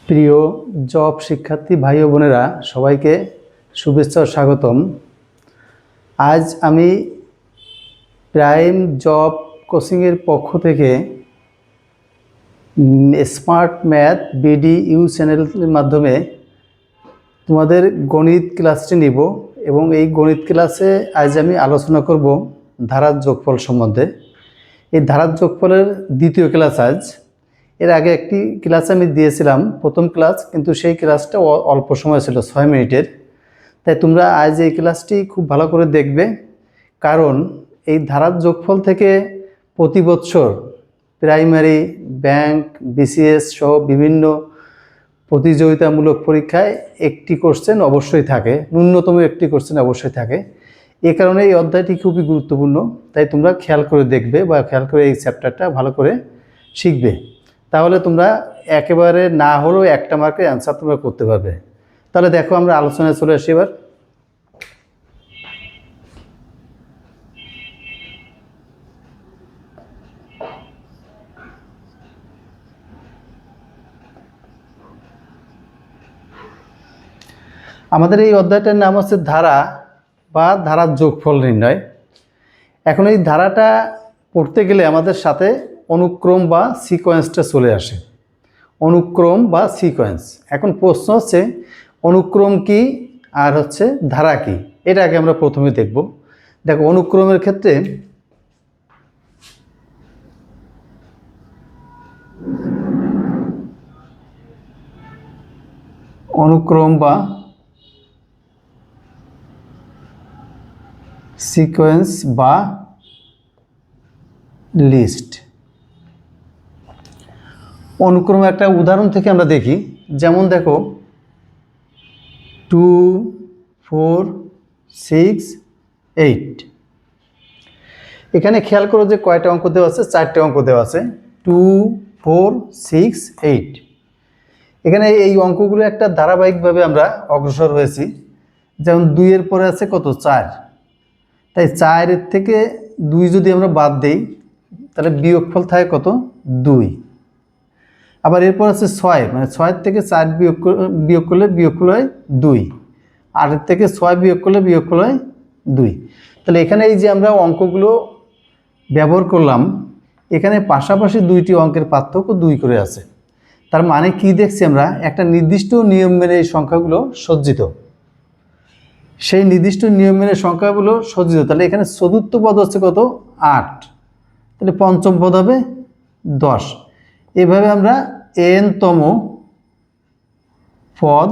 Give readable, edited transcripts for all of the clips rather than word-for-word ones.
প্রিয় জব শিক্ষার্থী ভাই ও বোনেরা, সবাইকে শুভেচ্ছা ও স্বাগতম। আজ আমি প্রাইম জব কোচিংয়ের পক্ষ থেকে স্মার্ট ম্যাথ BDU চ্যানেলের মাধ্যমে তোমাদের গণিত ক্লাসটি নিব এবং এই গণিত ক্লাসে আজ আমি আলোচনা করব ধারার যোগফল সম্বন্ধে। এই ধারার যোগফলের দ্বিতীয় ক্লাস আজ। এর আগে একটি ক্লাস আমি দিয়েছিলাম, প্রথম ক্লাস, কিন্তু সেই ক্লাসটা অল্প সময় ছিল, 6 মিনিটের। তাই তোমরা আজ এই ক্লাসটি খুব ভালো করে দেখবে, কারণ এই ধারার যোগফল থেকে প্রতি বছর প্রাইমারি, ব্যাংক, BCS সহ বিভিন্ন প্রতিযোগিতামূলক পরীক্ষায় একটি কোশ্চেন অবশ্যই থাকে, ন্যূনতম একটি কোশ্চেন অবশ্যই থাকে। এ কারণে এই অধ্যায়টি খুবই গুরুত্বপূর্ণ। তাই তোমরা খেয়াল করে দেখবে বা খেয়াল করে এই চ্যাপ্টারটা ভালো করে শিখবে, তাহলে তোমরা একেবারে না হলেও একটা মার্কের অ্যান্সার তোমরা করতে পারবে। তাহলে দেখো, আমরা আলোচনায় চলে আসি এবার। আমাদের এই অধ্যায়টার নাম হচ্ছে ধারা বা ধারার যোগফল নির্ণয়। এখন এই ধারাটা পড়তে গেলে আমাদের সাথে অনুক্রম বা সিকোয়েন্সটা চলে আসে, অনুক্রম বা সিকোয়েন্স। এখন প্রশ্ন হচ্ছে অনুক্রম কি আর হচ্ছে ধারা কি, এটা আগে আমরা প্রথমে দেখব। দেখো, অনুক্রমের ক্ষেত্রে অনুক্রম বা সিকোয়েন্স বা লিস্ট। অনুক্রমে একটা উদাহরণ থেকে আমরা দেখি, যেমন দেখো 2, 4, 6, 8। এখানে খেয়াল করো যে কয়টা অঙ্ক দেওয়া আছে, 4টে অঙ্ক দেওয়া আছে, 2, 4, 6, 8। এখানে এই অঙ্কগুলো একটা ধারাবাহিকভাবে আমরা অগ্রসর হয়েছি। যেমন 2-এর পরে আছে কত, 4। তাই 4-এর থেকে 2 যদি আমরা বাদ দেই, তাহলে বিয়োগফল থাকে কত, 2। আবার এরপর আছে 6, মানে 6-এর থেকে 4 বিয়োগ করলে বিয়োগফল হয় 2। 8-এর থেকে 6 বিয়োগ করলে বিয়োগফল হয় 2। তাহলে এখানে এই যে আমরা অঙ্কগুলো ব্যবহার করলাম, এখানে পাশাপাশি দুইটি অঙ্কের পার্থক্য 2 করে আছে। তার মানে কি দেখছি আমরা, একটা নির্দিষ্ট নিয়ম মেনে এই সংখ্যাগুলো সজ্জিত, সেই নির্দিষ্ট নিয়ম মেনে সংখ্যাগুলো সজ্জিত। তাহলে এখানে চতুর্থ পদ হচ্ছে কত, 8, তাহলে পঞ্চম পদ হবে 10। এভাবে আমরা n-তম পদ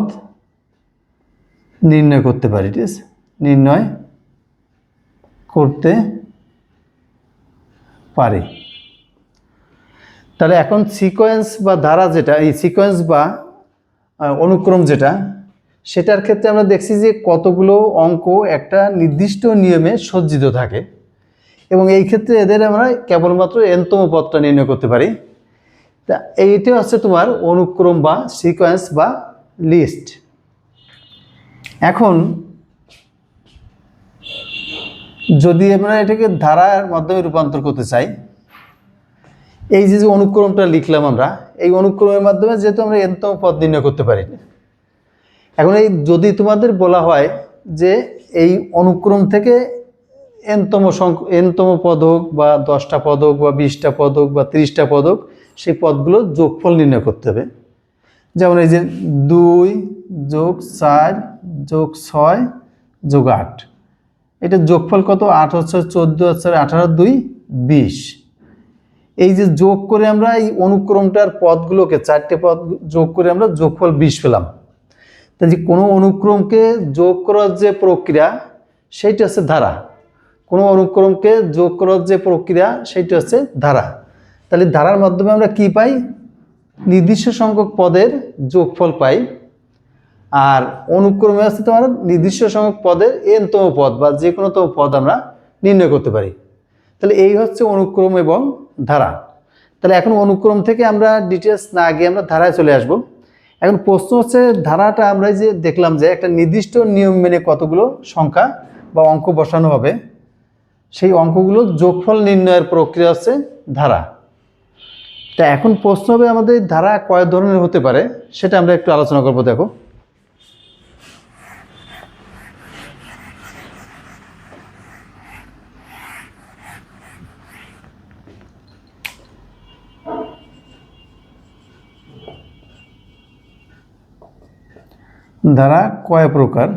নির্ণয় করতে পারি, ঠিক আছে, নির্ণয় করতে পারি। তাহলে এখন সিকোয়েন্স বা ধারা যেটা, এই সিকোয়েন্স বা অনুক্রম যেটা, সেটার ক্ষেত্রে আমরা দেখছি যে কতগুলো অঙ্ক একটা নির্দিষ্ট নিয়মে সজ্জিত থাকে, এবং এই ক্ষেত্রে এদের আমরা কেবলমাত্র n-তম পদটা নির্ণয় করতে পারি। তা এইটা হচ্ছে তোমার অনুক্রম বা সিকোয়েন্স বা লিস্ট। এখন যদি আমরা এটাকে ধারার মাধ্যমে রূপান্তর করতে চাই, এই যে অনুক্রমটা লিখলাম আমরা, এই অনুক্রমের মাধ্যমে যেহেতু আমরা n-তম পদ নির্ণয় করতে পারি। এখন এই যদি তোমাদের বলা হয় যে এই অনুক্রম থেকে n-তম পদ হোক বা 10টা পদ হোক বা 20টা পদ হোক বা 30টা পদ হোক, সেই পদগুলো যোগফল নির্ণয় করতে হবে। যেমন এই যে 2 + 4 + 6 + 8, এটা যোগফল কত, 8 হচ্ছে 14, 18, 2, 20। এই যে যোগ করে আমরা এই অনুক্রমটার পদগুলোকে, 4টে পদ যোগ করে আমরা যোগফল 20 পেলাম। তাই যে কোনো অনুক্রমকে যোগ করার যে প্রক্রিয়া, সেইটা হচ্ছে ধারা। কোনো অনুক্রমকে যোগ করার যে প্রক্রিয়া, সেইটা হচ্ছে ধারা। তাহলে ধারার মাধ্যমে আমরা কি পাই, নির্দিষ্ট সংখ্যক পদের যোগফল পাই। আর অনুক্রমে আছে তোমার নির্দিষ্ট সংখ্যক পদের n-তম পদ বা যে কোনো তম পদ আমরা নির্ণয় করতে পারি। তাহলে এই হচ্ছে অনুক্রম এবং ধারা। তাহলে এখন অনুক্রম থেকে আমরা ডিটেলস না গিয়ে আমরা ধারায় চলে আসব। এখন প্রশ্ন হচ্ছে, ধারাটা আমরা যে দেখলাম যে একটা নির্দিষ্ট নিয়ম মেনে কতগুলো সংখ্যা বা অঙ্ক বসানো হবে, সেই অঙ্কগুলো যোগফল নির্ণয়ের প্রক্রিয়া হচ্ছে ধারা। তা এখন প্রশ্ন হবে আমাদের ধারা কয় ধরনের হতে পারে সেটা আমরা একটু আলোচনা করব। দেখো, ধারা কয় প্রকার।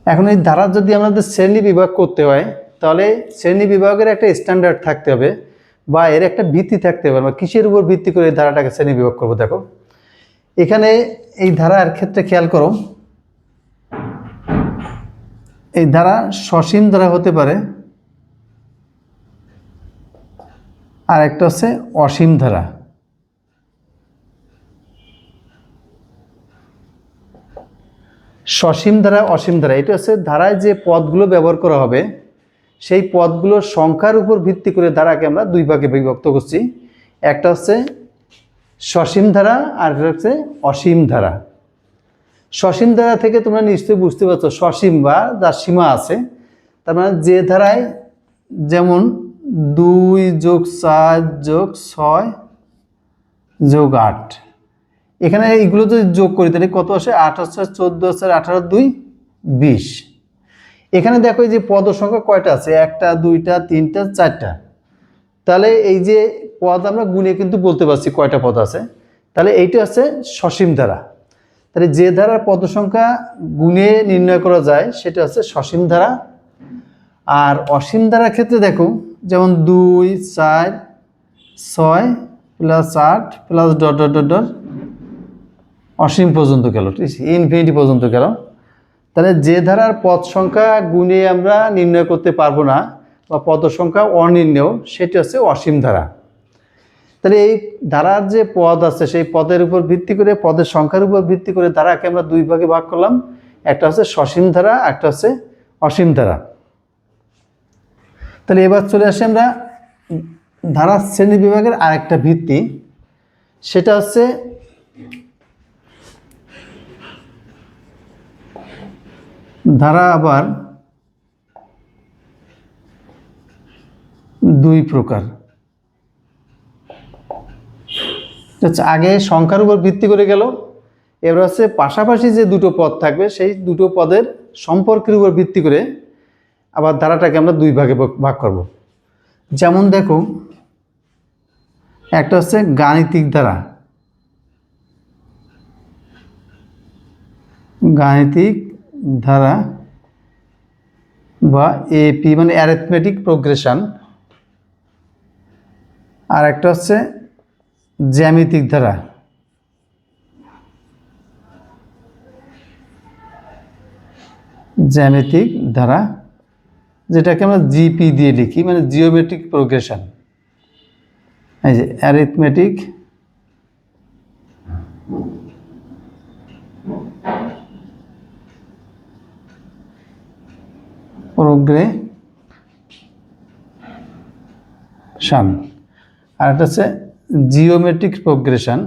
এখন এই ধারা যদি আমাদের শ্রেণী বিভাগ করতে হয় তাহলে শ্রেণী বিভাগের একটা স্ট্যান্ডার্ড থাকতে হবে বা এর একটা ভিত্তি থাকতে হবে। আমরা কিসের উপর ভিত্তি করে এই ধারাটাকে শ্রেণী বিভাগ করবো? দেখো, এখানে এই ধারার ক্ষেত্রে খেয়াল করো, এই ধারা সসীম ধারা হতে পারে, আর একটা হচ্ছে অসীম ধারা। সসীম ধারা, অসীম ধারা, এটা হচ্ছে ধারায় যে পদগুলো ব্যবহার করা হবে সেই পদগুলোর সংখ্যার উপর ভিত্তি করে ধারাকে আমরা দুই ভাগে বিভক্ত করছি। একটা হচ্ছে সসীম ধারা আর একটা হচ্ছে অসীম ধারা। সসীম ধারা থেকে তোমরা নিশ্চয়ই বুঝতে পারছো সসীম বা যার সীমা আছে, তার মানে যে ধারায় যেমন 2 যোগ 4 যোগ 6 যোগ 8, এখানে এইগুলো যদি যোগ করি তাহলে কত আসে? 8 হচ্ছে 14 হচ্ছে 18 2 20। এখানে দেখো এই যে পদ সংখ্যা কয়টা আছে? 1টা 2টা 3টা 4টা। তাহলে এই যে পদ আমরা গুণে কিন্তু বলতে পারছি কয়টা পদ আছে। তাহলে এইটা হচ্ছে সসীম ধারা। তাহলে যে ধারার পদ সংখ্যা গুণে নির্ণয় করা যায় সেটা হচ্ছে সসীম ধারা। আর অসীম ধারার ক্ষেত্রে দেখো, যেমন 2 4 6 plus 8 plus dot dot dot dot অসীম পর্যন্ত গেল, ঠিক আছে, ইনফিনিটি পর্যন্ত গেল। তাহলে যে ধারার পদ সংখ্যা গুণে আমরা নির্ণয় করতে পারবো না বা পদ সংখ্যা অনির্ণেয়, সেটি হচ্ছে অসীম ধারা। তাহলে এই ধারার যে পদ আছে সেই পদের উপর ভিত্তি করে, পদের সংখ্যার উপর ভিত্তি করে ধারাকে আমরা দুই ভাগে ভাগ করলাম। একটা হচ্ছে সসীম ধারা, একটা হচ্ছে অসীম ধারা। তাহলে এবার চলে আসি আমরা ধারা শ্রেণী বিভাগের আরেকটা ভিত্তি, সেটা হচ্ছে ধারা আবার দুই প্রকার। আগে সংখ্যার উপর ভিত্তি করে গেল, এবার হচ্ছে পাশাপাশি যে দুটো পদ থাকবে সেই দুটো পদের সম্পর্কের উপর ভিত্তি করে আবার ধারাটাকে আমরা দুই ভাগে ভাগ করব। যেমন দেখো, একটা হচ্ছে গাণিতিক ধারা। গাণিতিক ধারা বা এপি মানে অ্যারিথমেটিক প্রোগ্রেশন। আর একটা হচ্ছে জ্যামিতিক ধারা। জ্যামিতিক ধারা, যেটাকে আমরা জিপি দিয়ে লিখি, মানে জিওমেট্রিক প্রোগ্রেশন। এই যে অ্যারিথমেটিক প্রোগ্রেশন, আর একটা হচ্ছে জিওমেট্রিক প্রোগ্রেশন,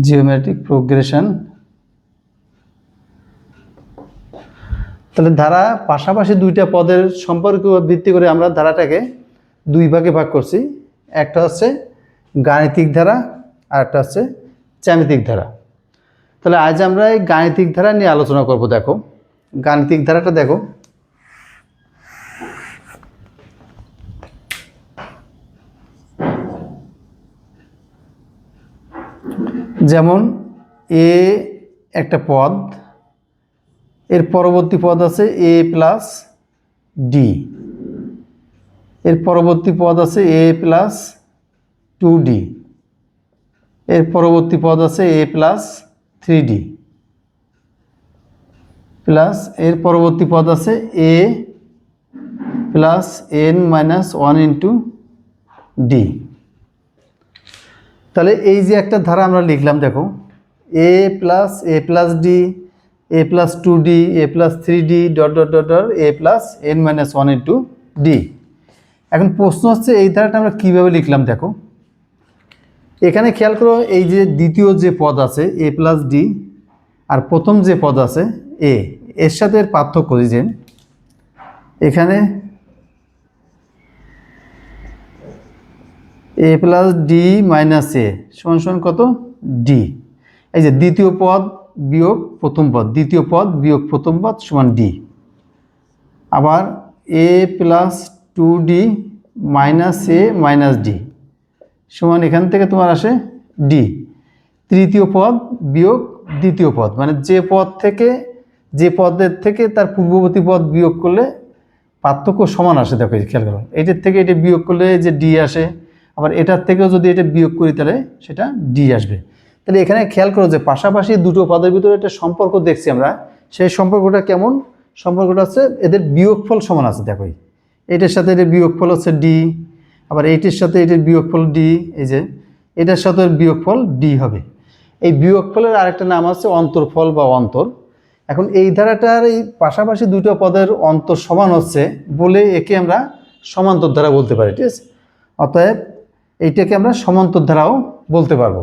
জিওমেট্রিক প্রোগ্রেশন। তাহলে ধারা পাশাপাশি দুইটা পদের সম্পর্কে ভিত্তি করে আমরা ধারাটাকে দুই ভাগে ভাগ করছি। একটা হচ্ছে গাণিতিক ধারা আর একটা হচ্ছে জ্যামিতিক ধারা। তাহলে আজ আমরা এই গাণিতিক ধারা নিয়ে আলোচনা করব। দেখো, গাণিতিক ধারাটা দেখো, যেমন এ একটা পদ, এর পরবর্তী পদ আছে এ প্লাস ডি, এর পরবর্তী পদ আছে এ প্লাস 2d, এর পরবর্তী পদ আছে এ প্লাস 3d, প্লাস এর পরবর্তী পদ আছে a plus n minus 1 into D. তাহলে এই যে একটা ধারা আমরা লিখলাম, দেখো, a plus d, a plus 2d, a plus 3d dot dot dot dot a plus n minus 1 into d. এখন প্রশ্ন হচ্ছে এই ধারাটা আমরা কীভাবে লিখলাম। দেখো, এখানে খেয়াল করো, এই যে দ্বিতীয় যে পদ আছে এ প্লাস ডি, আর প্রথম যে পদ আছে এ, এর সাথে এর পার্থক্য যে এখানে এ প্লাস ডি মাইনাস এ সমান সমান কত, ডি। এই যে দ্বিতীয় পদ বিয়োগ প্রথম পদ, দ্বিতীয় পদ বিয়োগ প্রথম পদ সমান ডি। আবার এ প্লাস টু ডি মাইনাস এ মাইনাস ডি সমান এখান থেকে তোমার আসে ডি। তৃতীয় পদ বিয়োগ দ্বিতীয় পদ, মানে যে পদ থেকে, যে পদের থেকে তার পূর্ববর্তী পদ বিয়োগ করলে পার্থক্য সমান আসে। দেখো খেয়াল করো, এটার থেকে এটা বিয়োগ করলে যে ডি আসে, আবার এটার থেকেও যদি এটা বিয়োগ করি তাহলে সেটা ডি আসবে। তাহলে এখানে খেয়াল করো যে পাশাপাশি দুটো পদের ভিতরে একটা সম্পর্ক দেখছি আমরা, সেই সম্পর্কটা কেমন, সম্পর্কটা হচ্ছে এদের বিয়োগফল সমান আছে। দেখো এটার সাথে এটার বিয়োগফল হচ্ছে ডি, আবার এইটির সাথে এটার বিয়োগফল ডি, এই যে এটার সাথে বিয়োগফল ডি হবে। এই বিয়োগফলের আরেকটা নাম আছে অন্তরফল বা অন্তর। এখন এই ধারাটার এই পাশাপাশি দুটো পদের অন্তর সমান হচ্ছে বলে একে আমরা সমান্তর ধারা বলতে পারি, ঠিক আছে। অতএব এইটাকে আমরা সমান্তর ধারাও বলতে পারবো।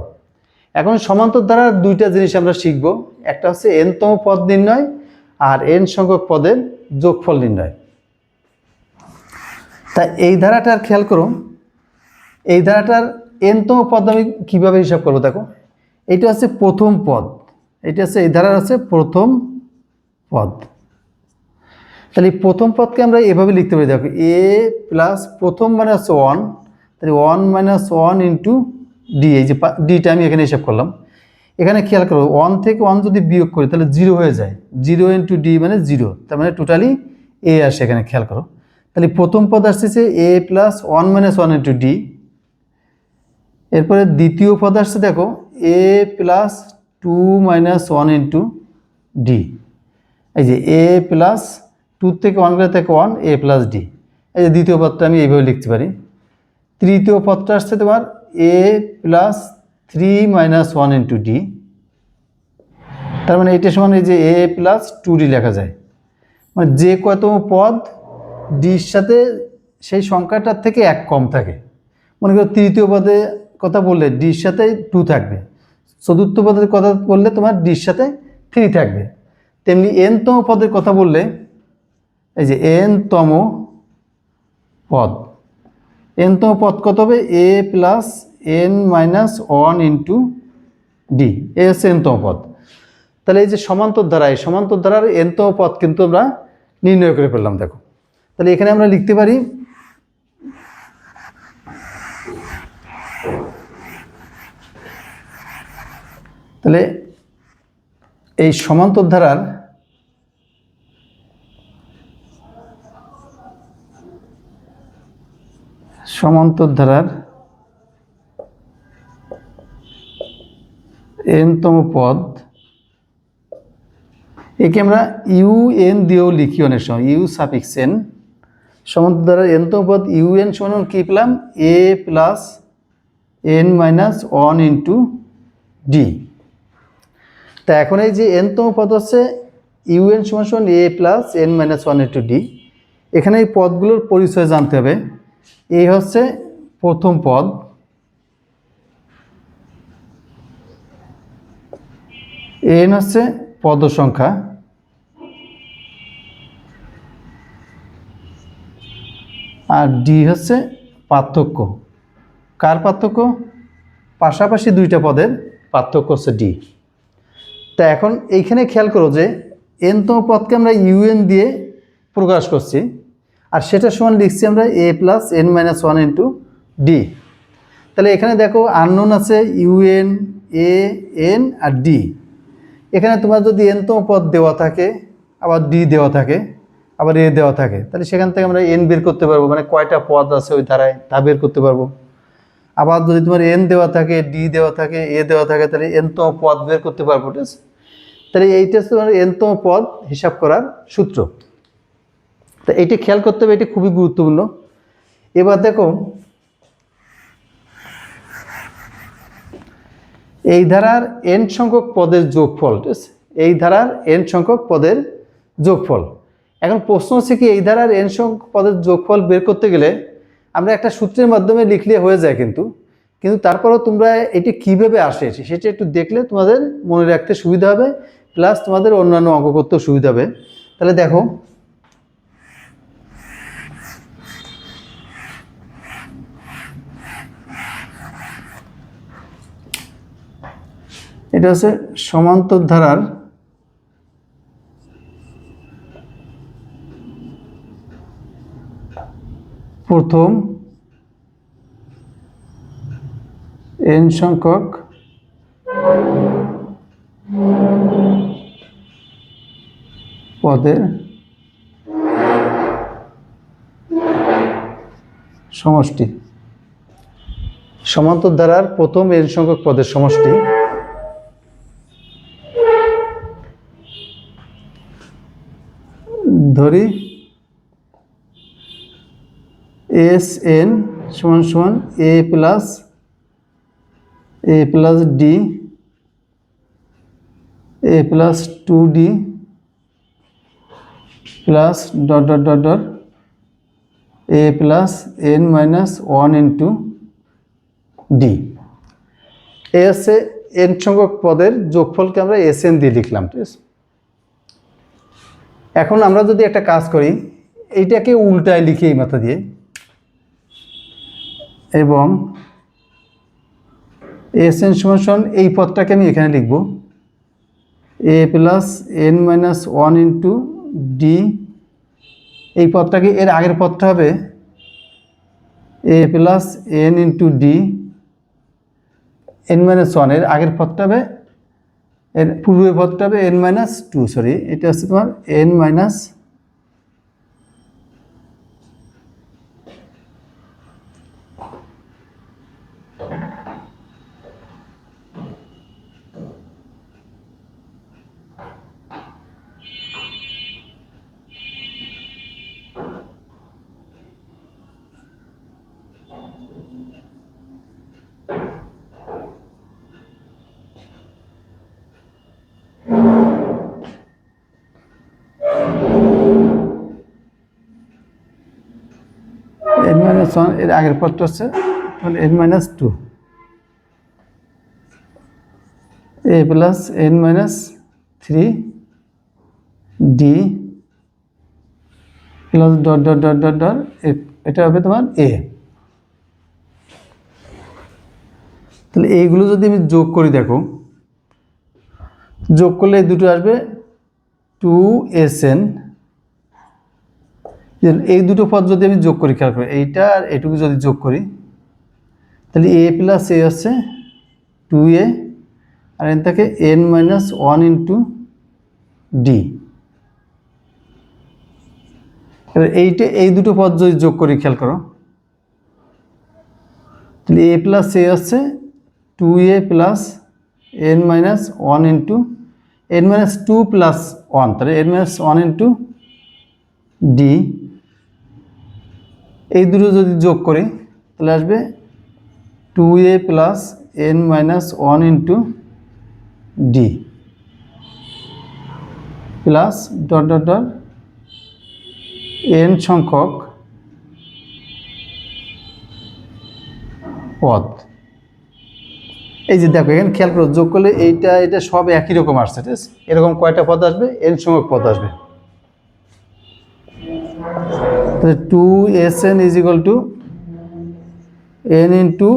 এখন সমান্তর ধারার দুইটা জিনিস আমরা শিখব, একটা হচ্ছে এনতম পদ নির্ণয় আর এন সংখ্যক পদের যোগফল নির্ণয়। তা এই ধারাটার খেয়াল করো, এই ধারাটার এনতম পদ আমি কীভাবে হিসাব করবো, দেখো এইটা হচ্ছে প্রথম পদ, এটা হচ্ছে এই ধারার হচ্ছে প্রথম পদ। তাহলে এই প্রথম পদকে আমরা এভাবে লিখতে পারি, দেখো এ প্লাস প্রথম মানে হচ্ছে ওয়ান, তাহলে one minus one into D, এই যে ডিটা আমি এখানে হিসাব করলাম। এখানে খেয়াল করো, ওয়ান থেকে ওয়ান যদি বিয়োগ করি তাহলে জিরো হয়ে যায়, জিরো ইন্টু ডি মানে জিরো, তার মানে টোটালি এ আসে এখানে। খেয়াল করো, তাহলে প্রথম পদ আসছে a plus one minus one into d. এরপরে দ্বিতীয় পদ আসছে দেখো a plus two minus one into D, এই যে এ প্লাস টু থেকে ওয়ান গেলে থেকে ওয়ান এ প্লাস ডি। এই যে দ্বিতীয় পদটা আমি এইভাবে লিখতে পারি। তৃতীয় পদটা আসছে তোমার a plus three minus one into d, তার মানে এটা সমান এই যে এ প্লাস টু ডি লেখা যায়। মানে যে কতম পদ ডির সাথে সেই সংখ্যাটার থেকে এক কম থাকে। মনে করো তৃতীয় পদে কথা বললে ডির সাথে টু থাকবে, চতুর্থ পদের কথা বললে তোমার ডির সাথে থ্রি থাকবে। তেমনি এনতম পদের কথা বললে এই যে এনতম পদ, এনতম পদ কত হবে, a plus n minus one into d, a হচ্ছে এনতম পদ। তাহলে এই যে সমান্তর ধারা, এই সমান্তর ধারার এনতম পদ কিন্তু আমরা নির্ণয় করে ফেললাম। দেখো তাহলে এখানে আমরা লিখতে পারি তাহলে এই সমান্তর ধারার এনতম পদ, একে আমরা ইউ এন দিয়েও লিখি অনেক সময়, ইউ সাফিক্স এন। সমান্তর ধারার এনতম পদ ইউ এন সমান কি পেলাম, a plus n minus one into d. তা এখন এই যে এনতম পদ হচ্ছে ইউ এন সমান সমান a plus n minus one into d. এখানে এই পদগুলোর পরিচয় জানতে হবে। এই হচ্ছে প্রথম পদ, এন হচ্ছে পদ সংখ্যা, আর ডি হচ্ছে পার্থক্য। কার পার্থক্য, পাশাপাশি দুইটা পদের পার্থক্য হচ্ছে ডি। তা এখন এইখানে খেয়াল করো যে এনতম পদকে আমরা ইউএন দিয়ে প্রকাশ করছি, আর সেটা সমান লিখছি আমরা a plus n minus one into D. তাহলে এখানে দেখো আননোন আছে ইউএন, এ, এন আর ডি। এখানে তোমার যদি এনতম পদ দেওয়া থাকে, আবার ডি দেওয়া থাকে, আবার এ দেওয়া থাকে, তাহলে সেখান থেকে আমরা এন বের করতে পারবো, মানে কয়টা পদ আছে ওই ধারায় তা বের করতে পারবো। আবার যদি তোমার এন দেওয়া থাকে, ডি দেওয়া থাকে, এ দেওয়া থাকে, তাহলে এনতম পদ বের করতে পারবো, ঠিক আছে। তাহলে এইটা হচ্ছে তোমার এনতম পদ হিসাব করার সূত্র। তা এইটা খেয়াল করতে হবে, এটি খুবই গুরুত্বপূর্ণ। এবার দেখো এই ধারার এন সংখ্যক পদের যোগফল, ঠিক আছে, এই ধারার এন সংখ্যক পদের যোগফল। এখন প্রশ্ন হচ্ছে কি, এই ধারার এন সংখ্যক পদের যোগফল বের করতে গেলে আমরা একটা সূত্রের মাধ্যমে লিখলে হয়ে যায়, কিন্তু কিন্তু তারপরেও তোমরা এটা কিভাবে আসে সেটা একটু দেখলে তোমাদের মনে রাখতে সুবিধা হবে, প্লাস তোমাদের অন্যান্য অঙ্ক করতেও সুবিধা হবে। তাহলে দেখো, এটা হচ্ছে সমান্তর ধারার প্রথম n সংখ্যক পদের সমষ্টি। সমান্তর ধারার প্রথম n সংখ্যক পদের সমষ্টি। ধরি Sn সমান সমান a plus d a plus 2d plus dot dot dot dot a plus n minus 1 into d. A হচ্ছে n সংখ্যক পদের যোগফলকে আমরা Sn দিয়ে লিখলাম, ঠিক আছে। এখন আমরা যদি একটা কাজ করি, এইটাকে উল্টায় লিখি এই মাথা দিয়ে, এবং Sn সমান সমান এই পদটাকে আমি এখানে লিখব a plus n minus 1 into D. এই পদটাকে, এর আগের পদটা হবে a plus n into D n minus 1, এর আগের পদটা হবে, এর পূর্বের পদটা হবে n মাইনাস 2, সরি এটা হচ্ছে তোমার n মাইনাস n মাইনাস 1, এর আগের পদটা হচ্ছে n minus 2, a plus n minus 3 D plus dot dot dot dot dot, এটা হবে তোমার a। তাহলে এইগুলো যদি আমি যোগ করি, দেখো যোগ করলে এই দুটো আসবে 2Sn। এই দুটো পদ যদি আমি যোগ করি, খেয়াল করি এইটা আর এটুকু যদি যোগ করি, তাহলে a প্লাস a হচ্ছে 2a, আর এর থেকে n মাইনাস 1 ইন্টু ডি। এবার এইটা, এই দুটো পদ যদি যোগ করি, খেয়াল করো, তাহলে a প্লাস a হচ্ছে 2a plus n minus 1 into n minus 2 plus 1, তাহলে n মাইনাস 1 ইন্টু ডি। এই দুটো যদি যোগ করি তাহলে আসবে 2a plus n minus 1 into D plus dot dot dot n সংখ্যক পদ। এই যে দেখো, এখানে খেয়াল করো, যোগ করলে এইটা এটা সব একই রকম আসছে, ঠিক আছে। এরকম কয়টা পদ আসবে? n সংখ্যক পদ আসবে। তাহলে 2Sn is equal to n into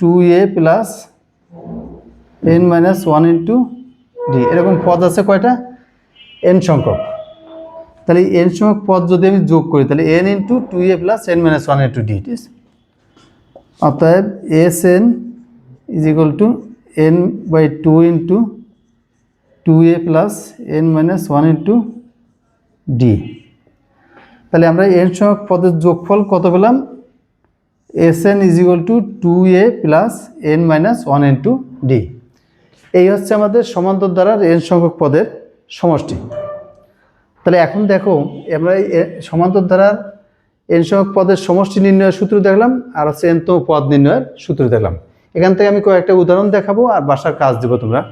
2a plus n minus 1 into D. এরকম পদ আছে কয়টা? n সংখ্যক। তাহলে n সংখ্যক পদ যদি আমি যোগ করি, তাহলে n into 2a plus n minus 1 into D, ঠিক আছে। অতএব Sn is equal to n by 2 into 2a plus n minus 1 into D. তাহলে আমরা n সংখ্যক পদের যোগফল কত পেলাম? Sn is equal to 2a plus n minus 1 into D. এই হচ্ছে আমাদের সমান্তর ধারার n সংখ্যক পদের সমষ্টি। তাহলে এখন দেখো, আমরা সমান্তর ধারার n সংখ্যক পদের সমষ্টি নির্ণয়ের সূত্র দেখলাম, আর হচ্ছে nতম পদ নির্ণয়ের সূত্র দেখলাম। এখান থেকে আমি কয়েকটা উদাহরণ দেখাবো আর বাসার কাজ দেবো তোমরা।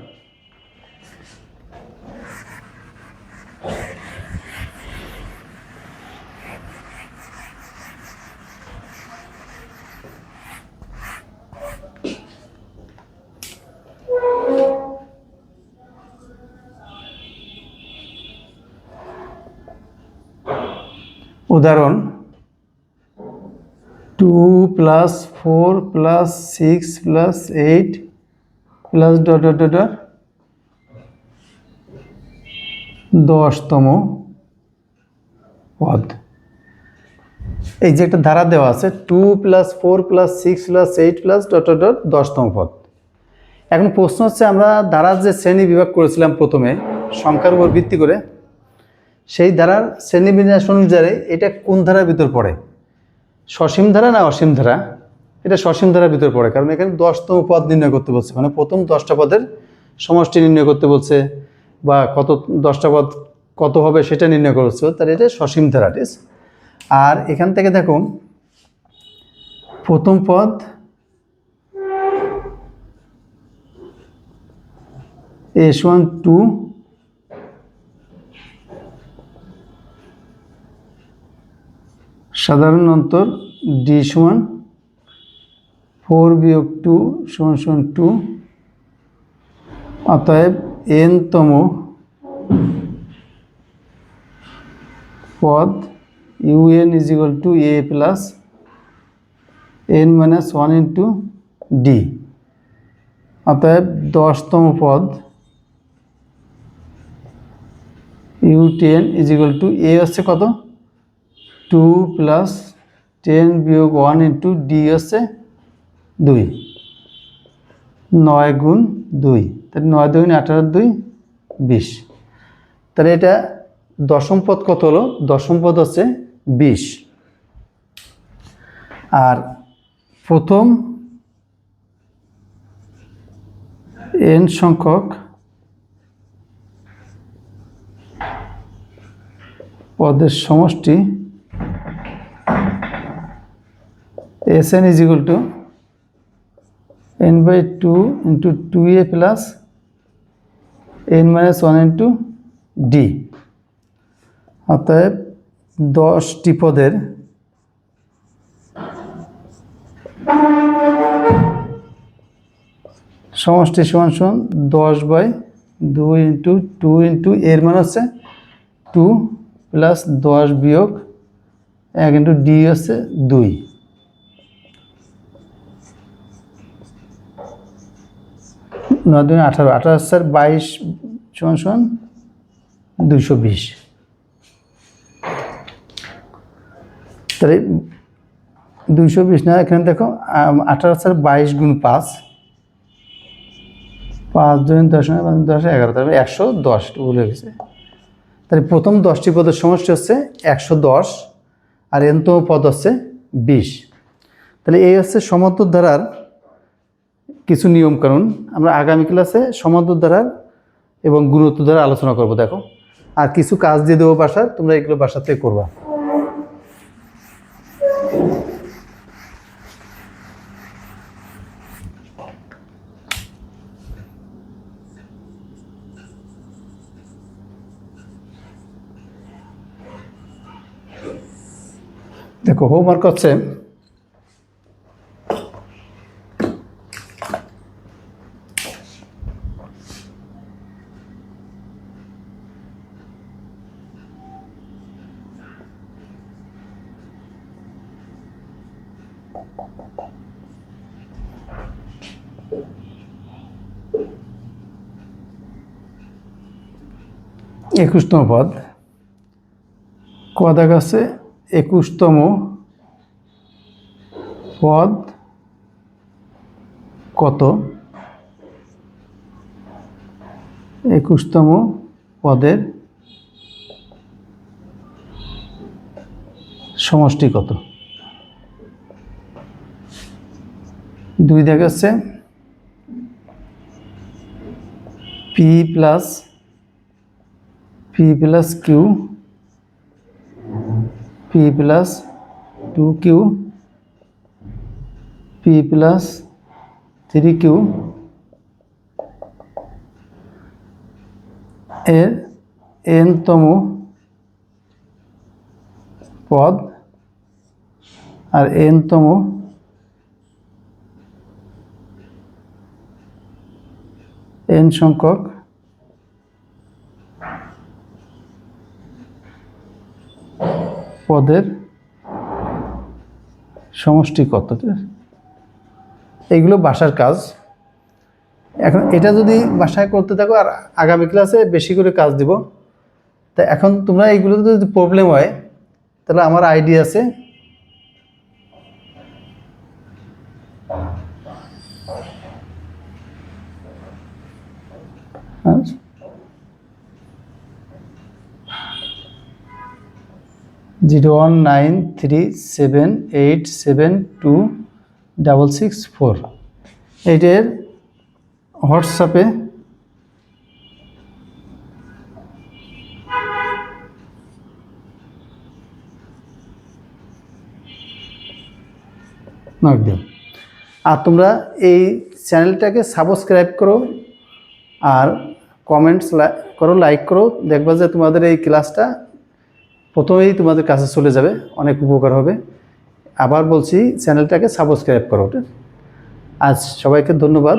উদাহরণ 2 + 4 + 6 + 8 প্লাস ডট ডট ডট 10তম পদ। এই যে একটা ধারা দেওয়া আছে 2 + 4 + 6 + 8 প্লাস ডট ডট ডট 10তম পদ। এখন প্রশ্ন হচ্ছে আমরা ধারার যে শ্রেণী বিভাগ করেছিলাম প্রথমে সংখ্যার উপর ভিত্তি করে, সেই ধারার শ্রেণীবিন্যাস অনুযায়ী এটা কোন ধারার ভিতর পড়ে, সসীম ধারা না অসীম ধারা? এটা সসীম ধারার ভিতর পড়ে, কারণ এখানে 10তম পদ নির্ণয় করতে বলছে, মানে প্রথম 10টা পদের সমষ্টি নির্ণয় করতে বলছে, বা কত 10টা পদ কত হবে সেটা নির্ণয় করছে, তাহলে এটা সসীম ধারা। ঠিক আছে, আর এখান থেকে দেখো প্রথম পদ S1 2, সাধারণ অন্তর D সমান 4 - 2 = 2, অতএব n-তম পদ UN = A plus n - 1 × D, অতএব 10তম পদ U10 = A হচ্ছে কত, 2 + 10 - 1 × D হচ্ছে 2, 9 × 2, তাহলে 9 × 2 = 18, 2 20। তাহলে এটা দশম পদ কত হলো, দশম পদ হচ্ছে 20। আর প্রথম n সংখ্যক পদের সমষ্টি Sn = n/2 × 2a plus n - 1 × D, অতএব 10টি পদের সমষ্টি সমান সমান 10/2 × 2 × এর মান হচ্ছে 2 প্লাস 10 বিয়োগ 1 × D হচ্ছে 2, 9 × 2 = 18, 18 হচ্ছে 22 = 220। তাহলে 220 না, এখানে দেখো 18 হচ্ছে 22 × 5, 5 × 2 = 10, 10 = 11, তাহলে 110 ভুলে গেছে। তাহলে প্রথম 10টি পদের সমষ্টি হচ্ছে 110, আর n-তম পদ হচ্ছে 20। তাহলে এই হচ্ছে সমান্তর ধারার কিছু নিয়ম কানুন। আমরা আগামী ক্লাসে সমান্তর ধারার এবং গুণোত্তর ধারা আলোচনা করব। দেখো, আর কিছু কাজ দিয়ে দেবো বাসার, তোমরা এগুলো বাসা থেকে করবা। দেখো, হোমওয়ার্ক হচ্ছে একুশতম পদ, কদা গাছে 21তম পদ কত, 21তম পদের সমষ্টি কত? 2 দেখাচ্ছে P plus Q, P plus 2Q, P plus 3Q এর n-তম পদ, আর n-তম n সংখ্যক পদের সমষ্টি কত, এইগুলো বাসার কাজ। এখন এটা যদি বাসায় করতে থাকো, আর আগামী ক্লাসে বেশি করে কাজ দিব। তা এখন তোমরা এইগুলোতে যদি প্রবলেম হয়, তাহলে আমার আইডিয়া আছে, আচ্ছা, 01937872664 এইটার হোয়াটসঅ্যাপে নক দিও। আর তোমরা এই চ্যানেলটাকে সাবস্ক্রাইব করো আর কমেন্টস করো, লাইক করো, দেখবা যে তোমাদের এই ক্লাসটা প্রথমেই তোমাদের কাছে চলে যাবে, অনেক উপকার হবে। আবার বলছি, চ্যানেলটাকে সাবস্ক্রাইব করো। আজ সবাইকে ধন্যবাদ।